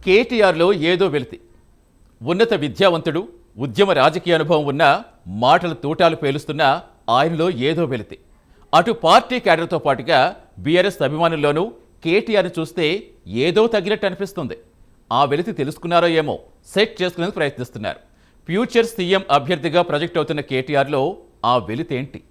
కేటీఆర్లో ఏదో వెలితి. ఉన్నత విద్యావంతుడు, ఉద్యమ రాజకీయ అనుభవం ఉన్న, మాటల తూటాలు పేలుస్తున్న ఆయనలో ఏదో వెలితి. అటు పార్టీ క్యాడర్తో పాటుగా బీఆర్ఎస్ అభిమానుల్లోనూ కేటీఆర్ని చూస్తే ఏదో తగినట్టు అనిపిస్తుంది. ఆ వెలితి తెలుసుకున్నారో ఏమో సెట్ చేసుకునేందుకు ప్రయత్నిస్తున్నారు. ఫ్యూచర్ సీఎం అభ్యర్థిగా ప్రాజెక్ట్ అవుతున్న కేటీఆర్లో ఆ వెలితేంటి?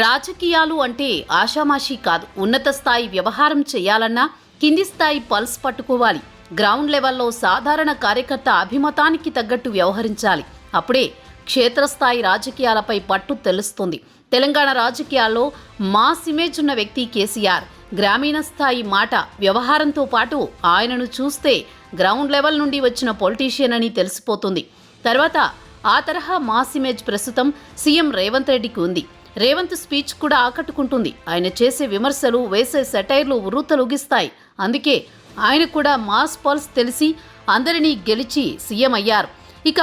రాజకీయాలు అంటే ఆషామాషీ కాదు. ఉన్నత స్థాయి వ్యవహారం చేయాలన్నా కింది స్థాయి పల్స్ పట్టుకోవాలి. గ్రౌండ్ లెవెల్లో సాధారణ కార్యకర్త అభిమతానికి తగ్గట్టు వ్యవహరించాలి. అప్పుడే క్షేత్రస్థాయి రాజకీయాలపై పట్టు తెలుస్తుంది. తెలంగాణ రాజకీయాల్లో మాస్ ఇమేజ్ ఉన్న వ్యక్తి కేసీఆర్. గ్రామీణ స్థాయి మాట వ్యవహారంతో పాటు ఆయనను చూస్తే గ్రౌండ్ లెవెల్ నుండి వచ్చిన పొలిటీషియన్ అని తెలిసిపోతుంది. తర్వాత ఆ తరహా మాస్ ఇమేజ్ ప్రస్తుతం సీఎం రేవంత్ రెడ్డికి ఉంది. రేవంత్ స్పీచ్ కూడా ఆకట్టుకుంటుంది. ఆయన చేసే విమర్శలు, వేసే సెటైర్లు ఉర్రూతలూగిస్తాయి. అందుకే ఆయన కూడా మాస్ పల్స్ తెలిసి అందరినీ గెలిచి సీఎం అయ్యారు. ఇక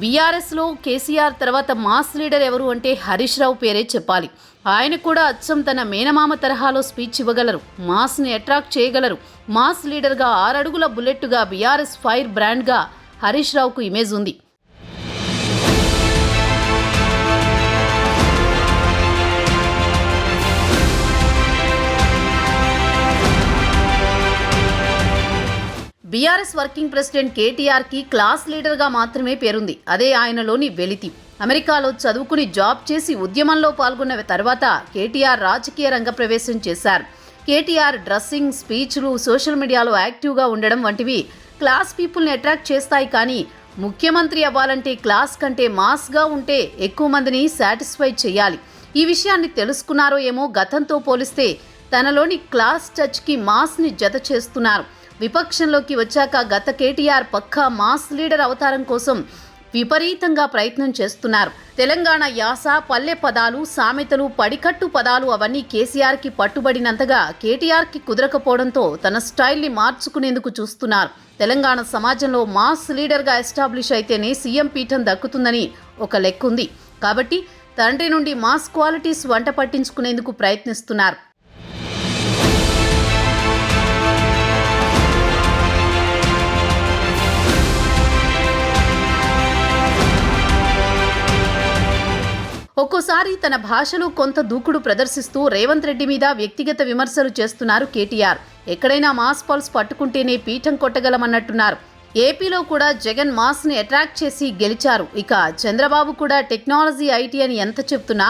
బీఆర్ఎస్లో కేసీఆర్ తర్వాత మాస్ లీడర్ ఎవరు అంటే హరీష్ రావు పేరే చెప్పాలి. ఆయన కూడా అచ్చం తన మేనమామ తరహాలో స్పీచ్ ఇవ్వగలరు. మాస్ని అట్రాక్ట్ చేయగలరు. మాస్ లీడర్గా 6 అడుగుల బుల్లెట్టుగా బీఆర్ఎస్ ఫైర్ బ్రాండ్గా హరీష్ రావుకు ఇమేజ్ ఉంది. బీఆర్ఎస్ వర్కింగ్ ప్రెసిడెంట్ కేటీఆర్కి క్లాస్ లీడర్గా మాత్రమే పేరుంది. అదే ఆయనలోని వెలితి. అమెరికాలో చదువుకుని జాబ్ చేసి ఉద్యమంలో పాల్గొన్న తర్వాత కేటీఆర్ రాజకీయ రంగ ప్రవేశం చేశారు. కేటీఆర్ డ్రెస్సింగ్, స్పీచ్లు, సోషల్ మీడియాలో యాక్టివ్గా ఉండడం వంటివి క్లాస్ పీపుల్ని అట్రాక్ట్ చేస్తాయి. కానీ ముఖ్యమంత్రి అవ్వాలంటే క్లాస్ కంటే మాస్గా ఉంటే ఎక్కువ మందిని సాటిస్ఫై చేయాలి. ఈ విషయాన్ని తెలుసుకున్నారో ఏమో గతంతో పోలిస్తే తనలోని క్లాస్ టచ్కి మాస్ని జత చేస్తున్నారు. విపక్షంలోకి వచ్చాక గత కేటీఆర్ పక్కా మాస్ లీడర్ అవతారం కోసం విపరీతంగా ప్రయత్నం చేస్తున్నారు. తెలంగాణ యాస, పల్లె పదాలు, సామెతలు, పడికట్టు పదాలు అవన్నీ కేసీఆర్కి పట్టుబడినంతగా కేటీఆర్కి కుదరకపోవడంతో తన స్టైల్ని మార్చుకునేందుకు చూస్తున్నారు. తెలంగాణ సమాజంలో మాస్ లీడర్గా ఎస్టాబ్లిష్ అయితేనే సీఎం పీఠం దక్కుతుందని ఒక లెక్కుంది. కాబట్టి తండ్రి నుండి మాస్ క్వాలిటీస్ వంట పట్టించుకునేందుకు ప్రయత్నిస్తున్నారు. ఒక్కోసారి తన భాషలో కొంత దూకుడు ప్రదర్శిస్తూ రేవంత్ రెడ్డి మీద వ్యక్తిగత విమర్శలు చేస్తున్నారు కేటీఆర్. ఎక్కడైనా మాస్ పల్స్ పట్టుకుంటేనే పీఠం కొట్టగలమన్నట్టున్నారు. ఏపీలో కూడా జగన్ మాస్ని అట్రాక్ట్ చేసి గెలిచారు. ఇక చంద్రబాబు కూడా టెక్నాలజీ, ఐటీ అని ఎంత చెప్తున్నా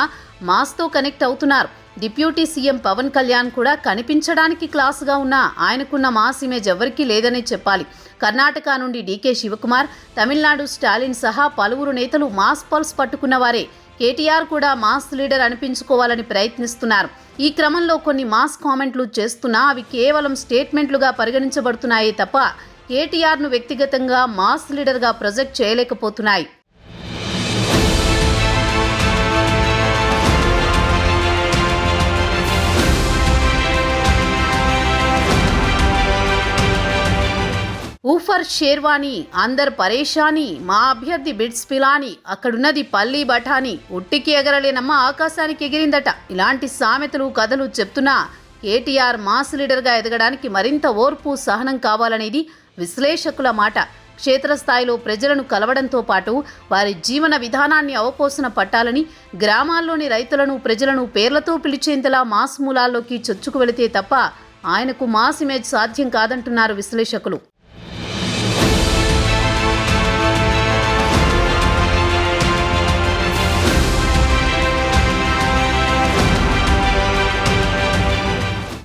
మాస్తో కనెక్ట్ అవుతున్నారు. డిప్యూటీ సీఎం పవన్ కళ్యాణ్ కూడా కనిపించడానికి క్లాసుగా ఉన్నా ఆయనకున్న మాస్ ఇమేజ్ ఎవరికీ లేదనే చెప్పాలి. కర్ణాటక నుండి డీకే శివకుమార్, తమిళనాడు స్టాలిన్ సహా పలువురు నేతలు మాస్ పల్స్ పట్టుకున్నవారే. కేటీఆర్ కూడా మాస్ లీడర్ అనిపించుకోవాలని ప్రయత్నిస్తున్నారు. ఈ క్రమంలో కొన్ని మాస్ కామెంట్లు చేస్తున్నా అవి కేవలం స్టేట్మెంట్లుగా పరిగణించబడుతున్నాయే తప్ప కేటీఆర్ను వ్యక్తిగతంగా మాస్ లీడర్గా ప్రొజెక్ట్ చేయలేకపోతున్నాయి. ఊఫర్ షేర్వాణి, అందర్ పరేషాని, మా అభ్యర్థి బిట్స్ పిలాని, అక్కడున్నది పల్లీ బఠాని, ఉట్టికి ఎగరలేనమ్మ ఆకాశానికి ఎగిరిందట. ఇలాంటి సామెతలు, కథలు చెప్తున్నా కేటీఆర్ మాస్ లీడర్గా ఎదగడానికి మరింత ఓర్పు, సహనం కావాలనేది విశ్లేషకుల మాట. క్షేత్రస్థాయిలో ప్రజలను కలవడంతో పాటు వారి జీవన విధానాన్ని అవపోసన పట్టాలని, గ్రామాల్లోని రైతులను, ప్రజలను పేర్లతో పిలిచేంతలా మాస్ మూలాల్లోకి చొచ్చుకు వెళితే తప్ప ఆయనకు మాస్ ఇమేజ్ సాధ్యం కాదంటున్నారు విశ్లేషకులు.